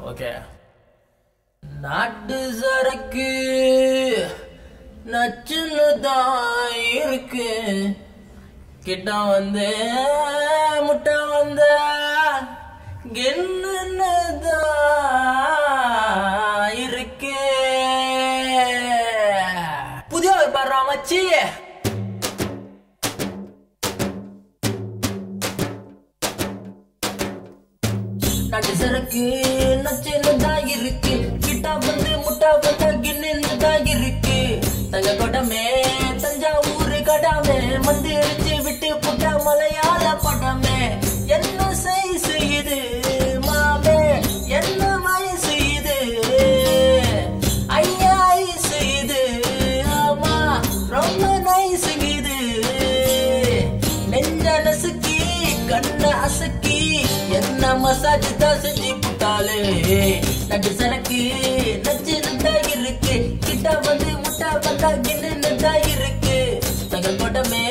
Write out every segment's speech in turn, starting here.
Okay. நாட்டு சரக்கு நச்சுன்னு தான் இருக்கு, கிட்ட வந்து முட்டை வந்த கென்னு தான் இருக்கு. புதிய பாடுறா மச்சி. நாட்டு சரக்கு நச்சுன்னு தான் இருக்கு, கிட்ட வந்து முட்டை வந்த கென்னு தான் இருக்கு. தங்க கொடமே தஞ்சாவூர் கடாமே மந்திரிச்சு விட்டு புட்ட மலையாள படமே. என்ன சைஸ் இது மாமே, என்ன வயசு இது, ஐயா ஐஸ் இது, ஆமா ரொம்ப நைஸ் இது. நெஞ்ச நசுக்கி கண்ண அசக்கி என்ன மசாஜ் தான் செஞ்சு புட்டாலே. நட்டு சரக்கு நச்சுன்னு தான் இருக்கு, கிட்ட வந்து முட்டை வந்தா கின்னு தான் இருக்கு. தங்க கொடமே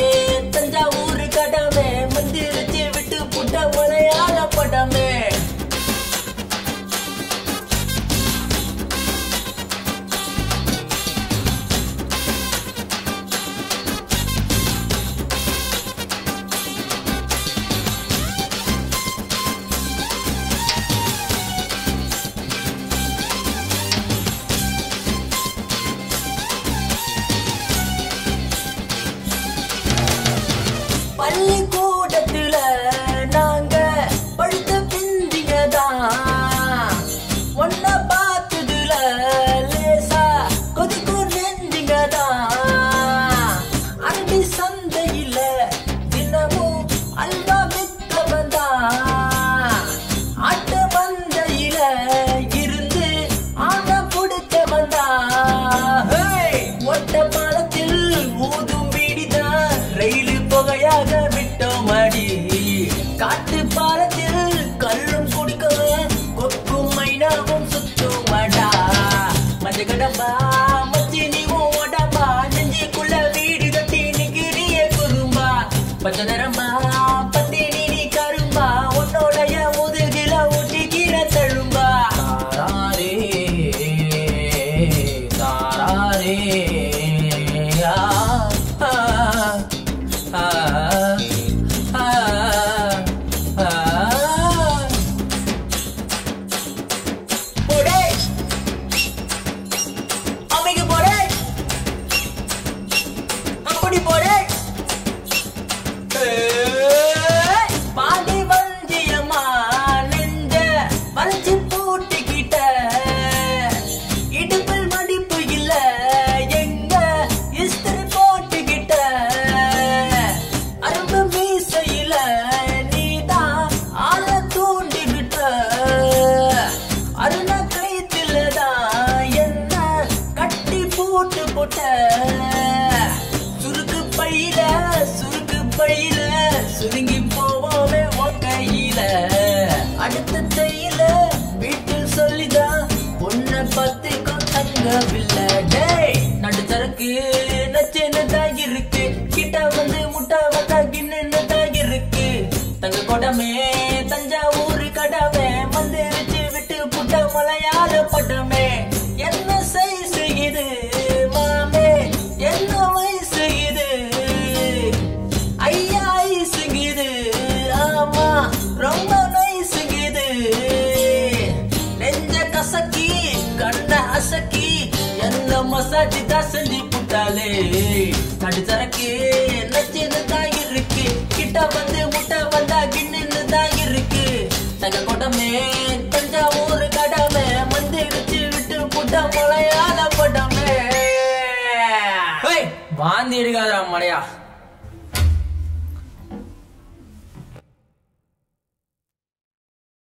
தஞ்சாவூர் கடமே மந்திரிச்சு விட்டு புட்ட மலையாள படமே. பள்ளிக்கூடத்துல நாங்க படுத்த பிந்திங்கதான், ஒன்ன பார்த்ததுல லேசா கொதிக்கும் நெஞ்சிங்கதான். அரபி சந்தையில தினமும் அல்வா வித்தவன்தான், ஆட்ட மந்தையில இருந்து ஆன புடிச்சவன்தான். ஒட்ட பாலத்தில் ஊதும் வீடிதான் ரயிலு புகையாக விட்டோம் அடி. காட்டு பாலத்தில் கல்லும் குடிக்கவும் கொக்கும் மைனாவும் சுத்தும் அடா. மஞ்ச கடம்பா மச்சி நீவும் உடம்பா, நெஞ்சுக்குள்ள வீடு கட்டி நிக்கிறிய குறும்பா. பச்சை நிறம்பா பத்தினி நீ கரும்பா, உன்னோடைய முதுகில ஊட்டிக்கிற தழும்பா. தாராரே தாராரே பாடி வஞ்சியம்மா நெஞ்ச வளைச்சு பூட்டிக்கிட்ட, இடுப்பில் மடிப்பு இல்ல எங்க இஸ்திரி போட்டுக்கிட்ட. அரும்பு மீசையில நீதான் ஆள தூண்டி விட்ட, அருண கைத்தில்தான் என்ன கட்டி போட்டு போட்ட. சுருக்கு பையில சுருங்கி போவோமே கையில, அடுத்த தையில வீட்டில் சொல்லிதான் பொண்ணை பத்திக்கும் தங்கவில்லை. டேய் நடு சரக்கு நச்சுன்னு தான் இருக்கு, கிட்ட வந்து முட்டை வந்தா கின்னு தான் இருக்கு. தங்க கொடமே தஞ்சாவூர் கடமே மந்திரிச்சு விட்டு புட்ட மலையாள படமே. என்ன சைஸ் இது மாமே, என்ன வயசு இது, ஐயா ஐஸ் இது, ஆமா ரொம்ப நைஸ் இது. நெஞ்ச கசக்கி கண்ண அசக்கி என்ன மசாஜ் தான் செஞ்சு புட்டாலே. நடு சரக்கு நச்சுன்னு தான் இருக்கு, கிட்ட வந்து முட்டை வந்தா கின்னு தான் இருக்கு. தங்க கொடமே தஞ்சாவூர் கடமை மந்திரிச்சு விட்டு புட்ட மலையாள படமே. வாந்தி எடுக்காதரா மலையா.